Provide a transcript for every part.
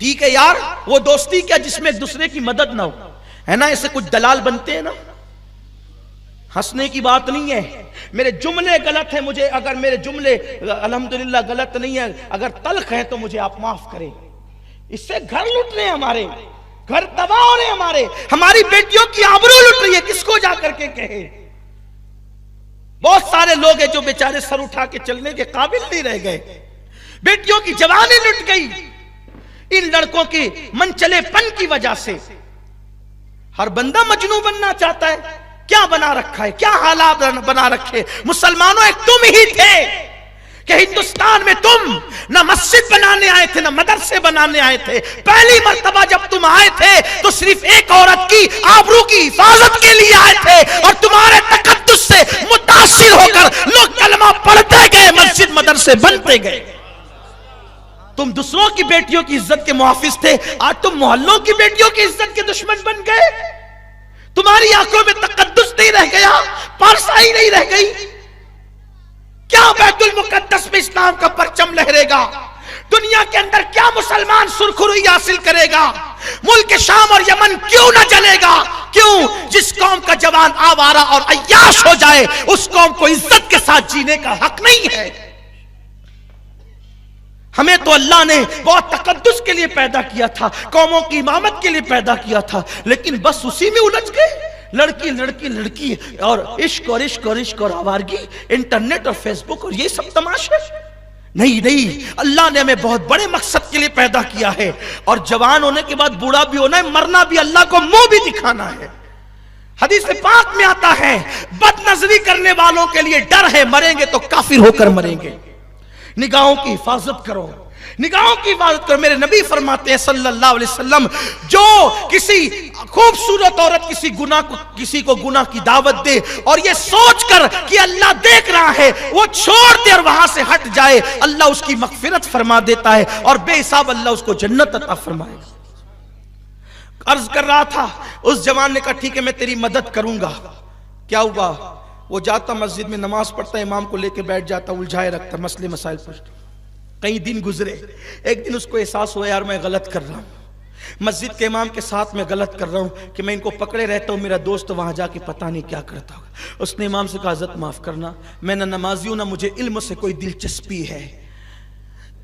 ٹھیک ہے یار، وہ دوستی کیا جس میں ایک دوسرے کی مدد نہ ہو، ہے نا؟ ایسے کچھ دلال بنتے ہیں نا، ہنسنے کی بات نہیں ہے۔ میرے جملے غلط ہیں، مجھے اگر میرے جملے الحمدللہ غلط نہیں ہے، اگر تلخ ہیں تو مجھے آپ معاف کریں۔ اس سے گھر لٹ رہے ہیں ہمارے، گھر تباہ ہو رہے ہیں ہماری بیٹیوں کی آبرو لٹ رہی ہے، کس کو جا کر کے کہے؟ بہت سارے لوگ ہیں جو بیچارے سر اٹھا کے چلنے کے قابل نہیں رہ گئے، بیٹیوں کی جوانی لٹ گئی ان لڑکوں کی منچلے پن کی وجہ سے۔ ہر بندہ مجنون بننا چاہتا ہے، کیا بنا رکھا ہے، کیا حالات بنا رکھے؟ مسلمانوں ایک تم ہی تھے کہ ہندوستان میں تم نہ مسجد بنانے آئے تھے نہ مدرسے بنانے آئے تھے۔ پہلی مرتبہ جب تم آئے تھے تو صرف ایک عورت کی آبرو کی حفاظت کے لیے آئے تھے، اور تمہارے تقدس سے متاثر ہو کر لوگ کلمہ پڑھتے گئے، مسجد مدرسے بنتے گئے۔ تم دوسروں کی بیٹیوں کی عزت کے محافظ تھے، آج تم محلوں کی بیٹیوں کی عزت کے دشمن بن گئے۔ تمہاری آنکھوں میں تقدس نہیں رہ گیا، پارسائی نہیں رہ گئی۔ کیا بیت المقدس میں اسلام کا پرچم لہرے گا؟ دنیا کے اندر کیا مسلمان سرخروئی حاصل کرے گا؟ ملک شام اور یمن کیوں نہ جلے گا؟ کیوں؟ جس قوم کا جوان آوارہ اور عیاش ہو جائے اس قوم کو عزت کے ساتھ جینے کا حق نہیں ہے۔ ہمیں تو اللہ نے بہت تقدس کے لیے پیدا کیا تھا، قوموں کی امامت کے لیے پیدا کیا تھا، لیکن بس اسی میں الجھ گئے۔ لڑکی لڑکی لڑکی اور عشق اور عشق اور عشق اور آوارگی، انٹرنیٹ اور فیس بک اور یہ سب تماشے۔ نہیں، اللہ نے ہمیں بہت بڑے مقصد کے لیے پیدا کیا ہے، اور جوان ہونے کے بعد بوڑھا بھی ہونا ہے، مرنا بھی، اللہ کو منہ بھی دکھانا ہے۔ حدیث پاک میں آتا ہے بد نظری کرنے والوں کے لیے ڈر ہے، مریں گے تو کافر ہو کر مریں گے۔ نگاہوں کی حفاظت کرو، نگاہوں کی حفاظت کرو۔ میرے نبی فرماتے ہیں صلی اللہ علیہ وسلم، جو کسی خوبصورت عورت کسی کو گناہ کی دعوت دے اور یہ سوچ کر کہ اللہ دیکھ رہا ہے، وہ چھوڑ دے اور وہاں سے ہٹ جائے، اللہ اس کی مغفرت فرما دیتا ہے اور بے حساب اللہ اس کو جنت عطا فرمائے گا۔ عرض کر رہا تھا، اس جوان نے کہا ٹھیک ہے میں تیری مدد کروں گا۔ کیا ہوا؟ وہ جاتا مسجد میں نماز پڑھتا، امام کو لے کے بیٹھ جاتا، الجھائے رکھتا، مسئلے مسائل پوچھتا۔ کئی دن گزرے، ایک دن اس کو احساس ہوا یار میں غلط کر رہا ہوں، مسجد کے امام کے ساتھ میں غلط کر رہا ہوں کہ میں ان کو پکڑے رہتا ہوں، میرا دوست وہاں جا کے پتہ نہیں کیا کرتا ہوگا۔ اس نے امام سے کہا حضرت معاف کرنا، میں نہ نمازی ہوں نہ مجھے علم سے کوئی دلچسپی ہے،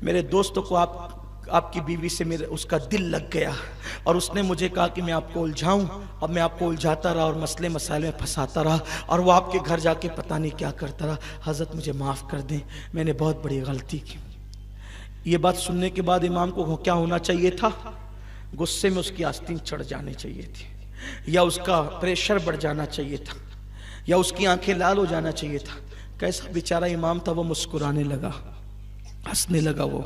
میرے دوست کو آپ کی بیوی سے اس کا دل لگ گیا، اور اس نے مجھے کہا کہ میں آپ کو الجھاؤں، اور میں آپ کو الجھاتا رہا اور مسئلے مسائل میں پھنساتا رہا، اور وہ آپ کے گھر جا کے پتہ نہیں کیا کرتا رہا، حضرت مجھے معاف کر دیں، میں نے بہت بڑی غلطی کی۔ یہ بات سننے کے بعد امام کو کیا ہونا چاہیے تھا؟ غصے میں اس کی آستین چڑھ جانی چاہیے تھی، یا اس کا پریشر بڑھ جانا چاہیے تھا، یا اس کی آنکھیں لال ہو جانا چاہیے تھا۔ کیسا بیچارہ امام تھا، وہ مسکرانے لگا، ہنسنے لگا۔ وہ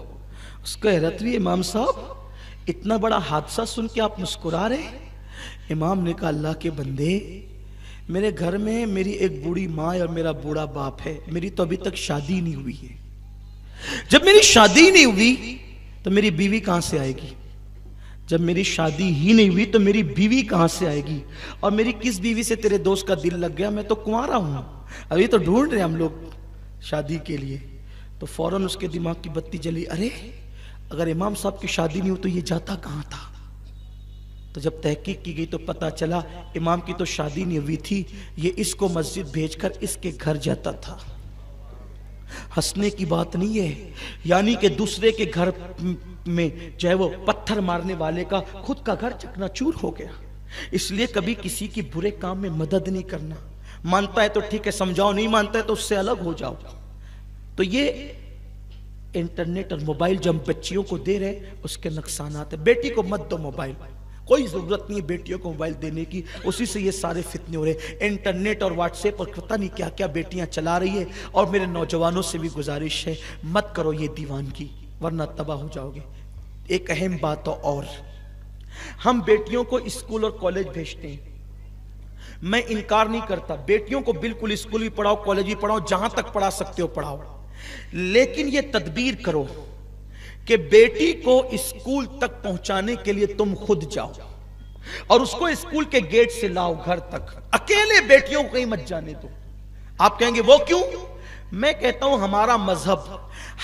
اس کو حیرت ہوئی، امام صاحب اتنا بڑا حادثہ سن کے آپ مسکرا رہے؟ امام نے کہا اللہ کے بندے، میرے گھر میں میری ایک بوڑھی ماں اور میرا بوڑھا باپ ہے، میری تو ابھی تک شادی نہیں ہوئی ہے، جب میری شادی نہیں ہوئی تو میری بیوی کہاں سے آئے گی؟ جب میری شادی ہی نہیں ہوئی تو میری بیوی کہاں سے آئے گی؟ اور میری کس بیوی سے تیرے دوست کا دل لگ گیا؟ میں تو کنوارا ہوں، ابھی تو ڈھونڈ رہے ہم لوگ شادی کے لیے۔ تو فوراً اس کے دماغ کی بتی جلی، ارے اگر امام صاحب کی شادی نہیں ہو تو یہ جاتا کہاں تھا؟ تو جب تحقیق کی گئی تو پتا چلا امام کی تو شادی نہیں ہوئی تھی، یہ اس کو مسجد بھیج کر اس کے گھر جاتا تھا۔ ہنسنے کی بات نہیں ہے، یعنی کہ دوسرے کے گھر میں جو ہے وہ پتھر مارنے والے کا خود کا گھر چکنا چور ہو گیا۔ اس لیے کبھی کسی کی برے کام میں مدد نہیں کرنا، مانتا ہے تو ٹھیک ہے سمجھاؤ، نہیں مانتا ہے تو اس سے الگ ہو جاؤ۔ تو یہ انٹرنیٹ اور موبائل جو ہم بچیوں کو دے رہے اس کے نقصانات ہیں۔ بیٹی کو مت دو موبائل، کوئی ضرورت نہیں ہے بیٹیوں کو موبائل دینے کی، اسی سے یہ سارے فتنے ہو رہے ہیں۔ انٹرنیٹ اور واٹس ایپ اور پتہ نہیں کیا کیا بیٹیاں چلا رہی ہے، اور میرے نوجوانوں سے بھی گزارش ہے مت کرو یہ دیوانگی، ورنہ تباہ ہو جاؤ گے۔ ایک اہم بات اور، ہم بیٹیوں کو اسکول اور کالج بھیجتے ہیں، میں انکار نہیں کرتا، بیٹیوں کو بالکل اسکول بھی پڑھاؤ، کالج بھی پڑھاؤ، جہاں تک پڑھا سکتے ہو پڑھاؤ، لیکن یہ تدبیر کرو کہ بیٹی کو اسکول تک پہنچانے کے لیے تم خود جاؤ اور اس کو اسکول کے گیٹ سے لاؤ گھر تک، اکیلے بیٹیوں کو کہیں مت جانے دو۔ آپ کہیں گے وہ کیوں؟ میں کہتا ہوں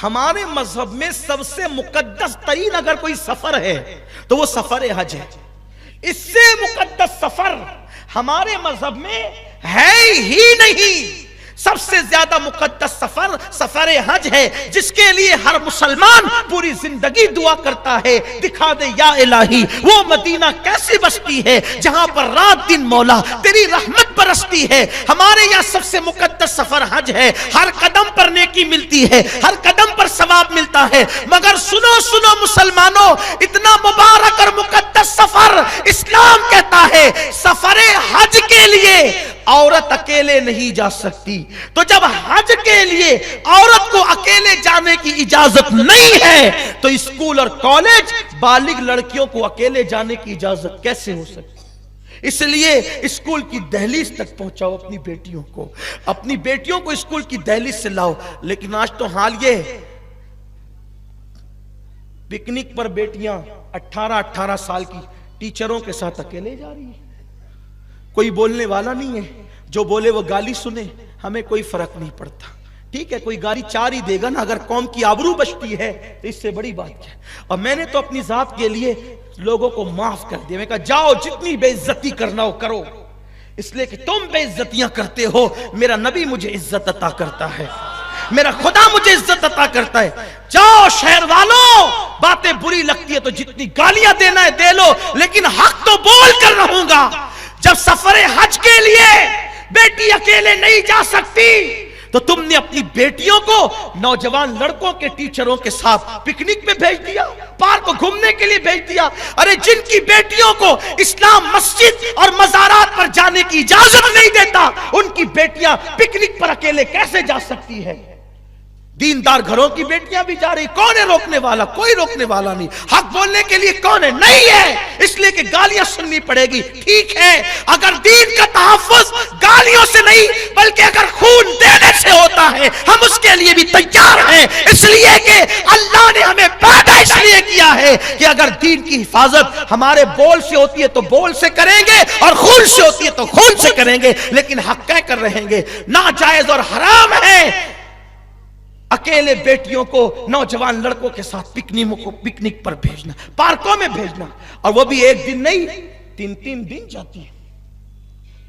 ہمارے مذہب میں سب سے مقدس ترین اگر کوئی سفر ہے تو وہ سفر حج ہے. اس سے مقدس سفر ہمارے مذہب میں ہے ہی نہیں. سب سے زیادہ مقدس سفر سفر حج ہے، جس کے لیے ہر مسلمان پوری زندگی دعا کرتا ہے، دکھا دے یا الہی وہ مدینہ کیسی بستی ہے جہاں پر رات دن مولا تیری رحمت برستی ہے. ہمارے یہاں سب سے مقدس سفر حج ہے. ہر قدم پر نیکی ملتی ہے، ہر قدم پر ثواب ملتا ہے. مگر سنو مسلمانوں، اتنا مبارک اور مقدس سفر اسلام کہتا ہے سفر حج کے لیے عورت اکیلے نہیں جا سکتی. تو جب حج کے لیے عورت کو اکیلے جانے کی اجازت نہیں ہے تو اسکول اور کالج بالغ لڑکیوں کو اکیلے جانے کی اجازت کیسے ہو سکتی؟ اس لیے اسکول کی دہلیز تک پہنچاؤ اپنی بیٹیوں کو اسکول کی دہلیز سے لاؤ. لیکن آج تو حال یہ پکنک پر بیٹیاں 18 سال کی ٹیچروں کے ساتھ اکیلے جا رہی ہیں. کوئی بولنے والا نہیں ہے، جو بولے وہ گالی سنے، ہمیں کوئی فرق نہیں پڑتا. ٹھیک ہے، کوئی گالی 4 ہی دے گا نا، اگر قوم کی آبرو بچتی ہے تو اس سے بڑی بات کیا. اور میں نے تو اپنی ذات کے لیے لوگوں کو معاف کر دیا. میں کہا جاؤ جتنی بے عزتی کرنا ہو کرو، اس لیے کہ تم بے عزتیاں کرتے ہو، میرا نبی مجھے عزت عطا کرتا ہے، میرا خدا مجھے عزت عطا کرتا ہے. جاؤ شہر والوں، باتیں بری لگتی ہے تو جتنی گالیاں دینا ہے دے لو، لیکن حق تو بول کر رہوں گا. جب سفر حج کے لیے بیٹی اکیلے نہیں جا سکتی تو تم نے اپنی بیٹیوں کو نوجوان لڑکوں کے ٹیچروں کے ساتھ پکنک میں بھیج دیا، پارک کو گھومنے کے لیے بھیج دیا. ارے جن کی بیٹیوں کو اسلام مسجد اور مزارات پر جانے کی اجازت نہیں دیتا، ان کی بیٹیاں پکنک پر اکیلے کیسے جا سکتی ہے؟ دیندار گھروں کی بیٹیاں بھی جا رہی. کون ہے روکنے والا؟ کوئی روکنے والا نہیں. حق بولنے کے لیے کون ہے؟ نہیں ہے. اس لیے کہ گالیاں سننی پڑے گی. ٹھیک ہے، اگر دین کا تحفظ گالیوں سے نہیں بلکہ اگر خون دینے سے ہوتا ہے ہم اس کے لیے بھی تیار ہیں. اس لیے کہ اللہ نے ہمیں پیدا اس لیے کیا ہے کہ اگر دین کی حفاظت ہمارے بول سے ہوتی ہے تو بول سے کریں گے، اور خون سے ہوتی ہے تو خون سے کریں گے. لیکن حق کہہ کر رہیں گے. ناجائز اور حرام ہے اکیلے بیٹیوں کو نوجوان لڑکوں کے ساتھ پکنک پر بھیجنا، پارکوں میں بھیجنا، اور وہ بھی 1 دن نہیں 3 دن جاتی ہے.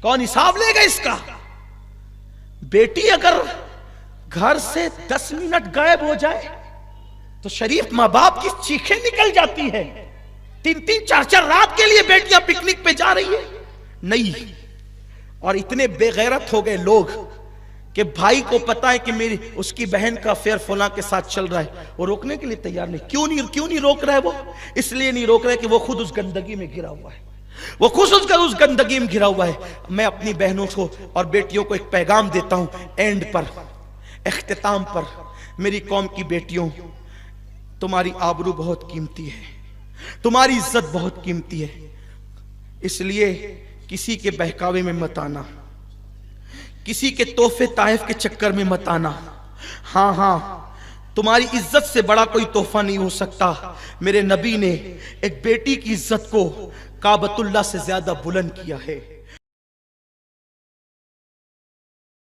کون حساب لے گا اس کا؟ بیٹی اگر گھر سے 10 منٹ غائب ہو جائے تو شریف ماں باپ کی چیخیں نکل جاتی ہے. 3 4 رات کے لیے بیٹیاں پکنک پہ جا رہی ہے. نہیں. اور اتنے بے غیرت ہو گئے لوگ کہ بھائی کو پتا ہے کہ میری اس کی بہن کا افیئر فلاں کے ساتھ چل رہا ہے، وہ روکنے کے لیے تیار نہیں. کیوں نہیں روک رہا ہے؟ وہ اس لیے نہیں روک رہا ہے کہ وہ خود اس گندگی میں گرا ہوا ہے، اس گندگی میں گرا ہوا ہے. میں اپنی بہنوں کو اور بیٹیوں کو ایک پیغام دیتا ہوں اینڈ پر، اختتام پر. میری قوم کی بیٹیوں، تمہاری آبرو بہت قیمتی ہے، تمہاری عزت بہت قیمتی ہے. اس لیے کسی کے بہکاوے میں مت آنا، کسی کے تحفے طائف کے چکر میں مت آنا. ہاں تمہاری عزت سے بڑا کوئی تحفہ نہیں ہو سکتا. میرے نبی نے ایک بیٹی کی عزت کو کعبۃ اللہ سے زیادہ بلند کیا ہے.